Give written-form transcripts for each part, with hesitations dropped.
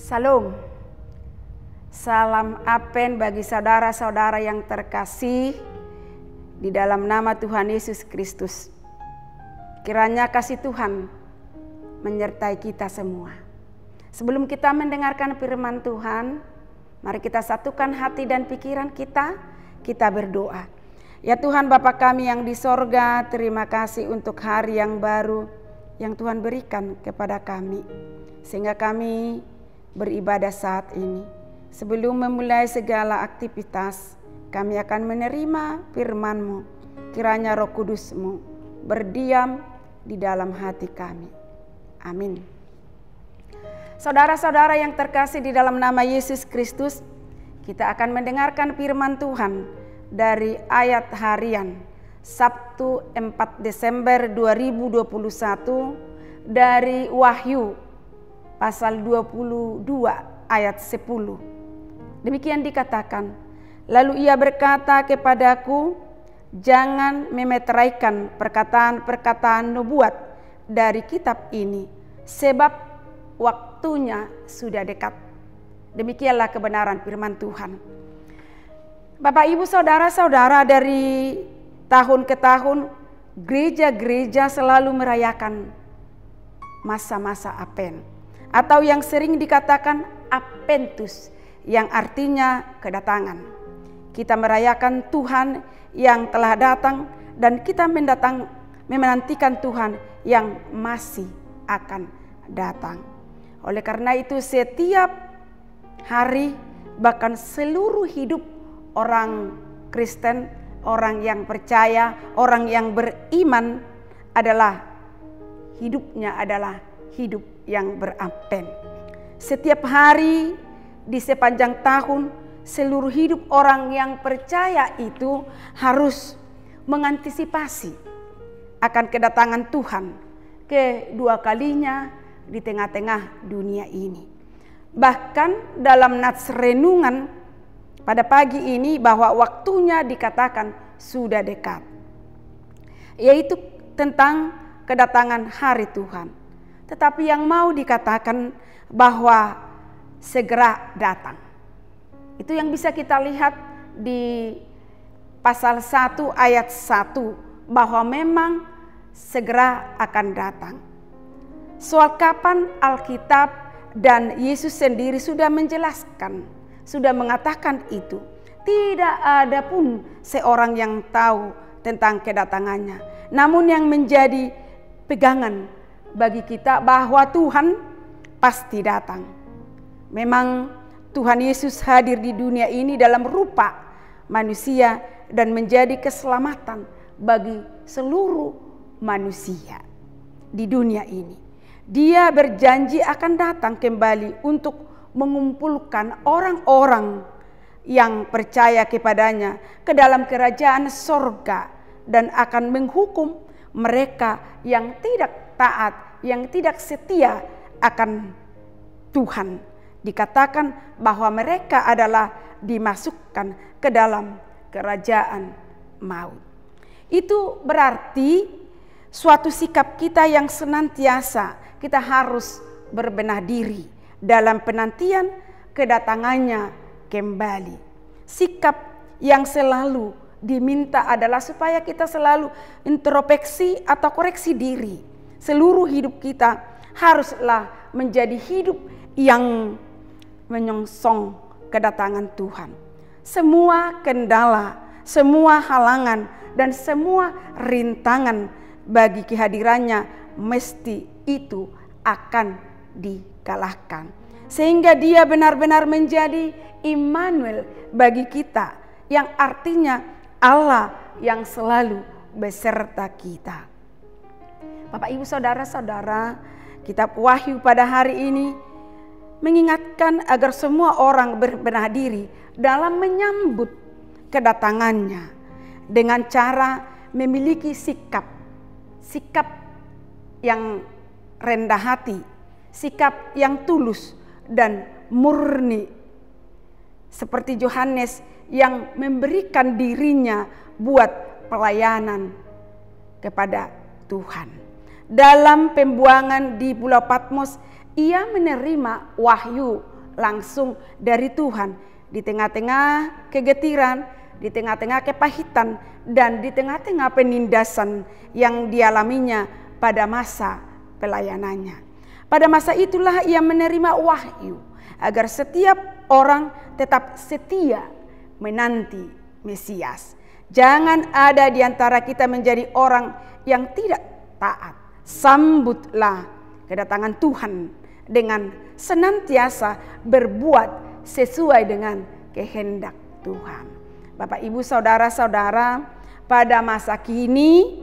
Salam. Salam Apen bagi saudara-saudara yang terkasih di dalam nama Tuhan Yesus Kristus. Kiranya kasih Tuhan menyertai kita semua. Sebelum kita mendengarkan firman Tuhan, mari kita satukan hati dan pikiran kita berdoa. Ya Tuhan Bapa kami yang di sorga, terima kasih untuk hari yang baru yang Tuhan berikan kepada kami. Sehingga kami beribadah saat ini. Sebelum memulai segala aktivitas, kami akan menerima firman-Mu. Kiranya Roh Kudus-Mu berdiam di dalam hati kami. Amin. Saudara-saudara yang terkasih di dalam nama Yesus Kristus, kita akan mendengarkan firman Tuhan dari ayat harian Sabtu 4 Desember 2021 dari Wahyu pasal 22 ayat 10. Demikian dikatakan, lalu ia berkata kepadaku, jangan memeteraikan perkataan-perkataan nubuat dari kitab ini, sebab waktunya sudah dekat. Demikianlah kebenaran firman Tuhan. Bapak Ibu saudara-saudara, dari tahun ke tahun gereja-gereja selalu merayakan masa-masa Apen, atau yang sering dikatakan Apentus, yang artinya kedatangan. Kita merayakan Tuhan yang telah datang dan kita menantikan Tuhan yang masih akan datang. Oleh karena itu setiap hari, bahkan seluruh hidup orang Kristen, orang yang percaya, orang yang beriman hidupnya adalah hidup yang berapen. Setiap hari di sepanjang tahun, seluruh hidup orang yang percaya itu harus mengantisipasi akan kedatangan Tuhan kedua kalinya di tengah-tengah dunia ini. Bahkan dalam nats renungan pada pagi ini bahwa waktunya dikatakan sudah dekat, yaitu tentang kedatangan hari Tuhan. Tetapi yang mau dikatakan bahwa segera datang. Itu yang bisa kita lihat di pasal 1 ayat 1, bahwa memang segera akan datang. Soal kapan, Alkitab dan Yesus sendiri sudah menjelaskan, sudah mengatakan itu. Tidak ada pun seorang yang tahu tentang kedatangannya. Namun yang menjadi pegangan bagi kita bahwa Tuhan pasti datang. Memang Tuhan Yesus hadir di dunia ini dalam rupa manusia dan menjadi keselamatan bagi seluruh manusia di dunia ini. Dia berjanji akan datang kembali untuk mengumpulkan orang-orang yang percaya kepadanya ke dalam kerajaan sorga dan akan menghukum mereka yang tidak taat, yang tidak setia akan Tuhan. Dikatakan bahwa mereka adalah dimasukkan ke dalam kerajaan maut. Itu berarti suatu sikap kita yang senantiasa kita harus berbenah diri dalam penantian kedatangannya kembali. Sikap yang selalu diminta adalah supaya kita selalu introspeksi atau koreksi diri. Seluruh hidup kita haruslah menjadi hidup yang menyongsong kedatangan Tuhan. Semua kendala, semua halangan, dan semua rintangan bagi kehadirannya mesti itu akan dikalahkan. Sehingga dia benar-benar menjadi Immanuel bagi kita, yang artinya Allah yang selalu beserta kita. Bapak Ibu saudara-saudara, kitab Wahyu pada hari ini mengingatkan agar semua orang berbenah diri dalam menyambut kedatangannya dengan cara memiliki sikap yang rendah hati, sikap yang tulus dan murni, seperti Yohanes yang memberikan dirinya buat pelayanan kepada Tuhan. Dalam pembuangan di Pulau Patmos, ia menerima wahyu langsung dari Tuhan di tengah-tengah kegetiran, di tengah-tengah kepahitan, dan di tengah-tengah penindasan yang dialaminya pada masa pelayanannya. Pada masa itulah ia menerima wahyu agar setiap orang tetap setia menanti Mesias. Jangan ada di antara kita menjadi orang yang tidak taat. Sambutlah kedatangan Tuhan dengan senantiasa berbuat sesuai dengan kehendak Tuhan. Bapak, Ibu, saudara-saudara, pada masa kini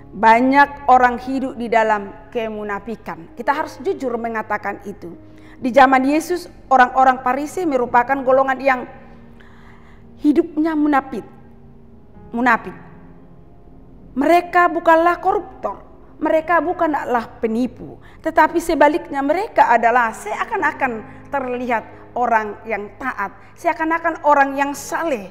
banyak orang hidup di dalam kemunafikan. Kita harus jujur mengatakan itu. Di zaman Yesus, orang-orang Farisi merupakan golongan yang hidupnya munafik. Mereka bukanlah koruptor, mereka bukanlah penipu, tetapi sebaliknya mereka adalah seakan-akan terlihat orang yang taat, seakan-akan orang yang saleh,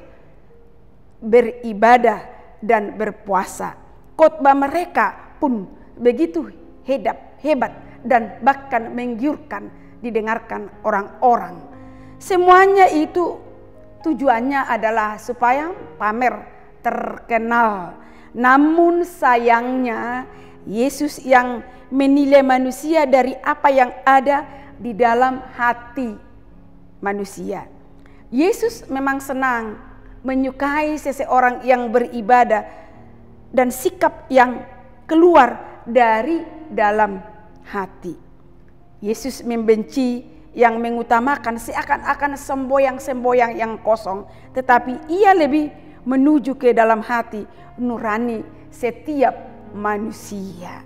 beribadah dan berpuasa. Khotbah mereka pun begitu hebat dan bahkan menggiurkan didengarkan orang-orang. Semuanya itu tujuannya adalah supaya pamer, terkenal. Namun sayangnya Yesus yang menilai manusia dari apa yang ada di dalam hati manusia. Yesus memang senang menyukai seseorang yang beribadah dan sikap yang keluar dari dalam hati. Yesus membenci yang mengutamakan seakan-akan semboyang-semboyang yang kosong, tetapi ia lebih menuju ke dalam hati nurani setiap manusia.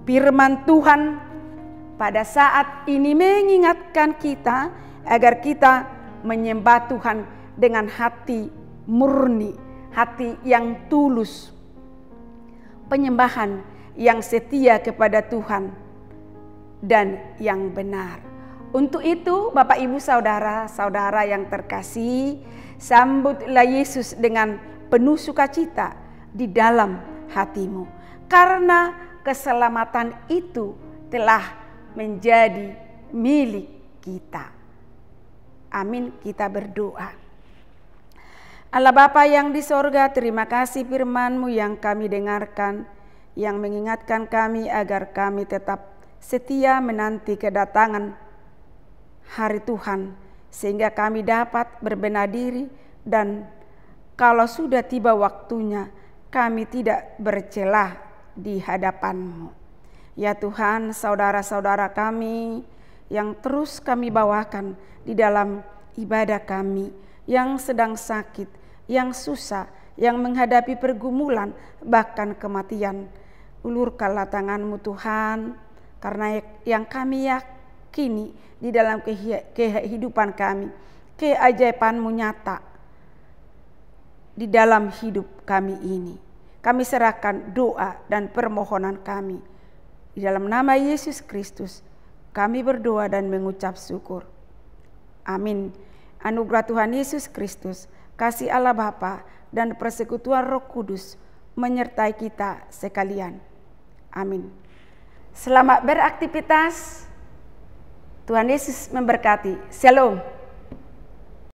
Firman Tuhan pada saat ini mengingatkan kita agar kita menyembah Tuhan dengan hati murni, hati yang tulus, penyembahan yang setia kepada Tuhan dan yang benar. Untuk itu, Bapak, Ibu, saudara-saudara yang terkasih, sambutlah Yesus dengan penuh sukacita di dalam hatimu, karena keselamatan itu telah menjadi milik kita. Amin. Kita berdoa. Allah Bapa yang di sorga, terima kasih firman-Mu yang kami dengarkan, yang mengingatkan kami agar kami tetap setia menanti kedatangan hari Tuhan, sehingga kami dapat berbenah diri, dan kalau sudah tiba waktunya, kami tidak bercelah di hadapan-Mu. Ya Tuhan, saudara-saudara kami yang terus kami bawakan di dalam ibadah kami, yang sedang sakit, yang susah, yang menghadapi pergumulan, bahkan kematian, ulurkanlah tangan-Mu Tuhan, karena yang kami yakini di dalam kehidupan kami, keajaiban-Mu nyata di dalam hidup kami ini. Kami serahkan doa dan permohonan kami. Di dalam nama Yesus Kristus, kami berdoa dan mengucap syukur. Amin. Anugerah Tuhan Yesus Kristus, kasih Allah Bapa, dan persekutuan Roh Kudus menyertai kita sekalian. Amin. Selamat beraktivitas. Tuhan Yesus memberkati. Shalom.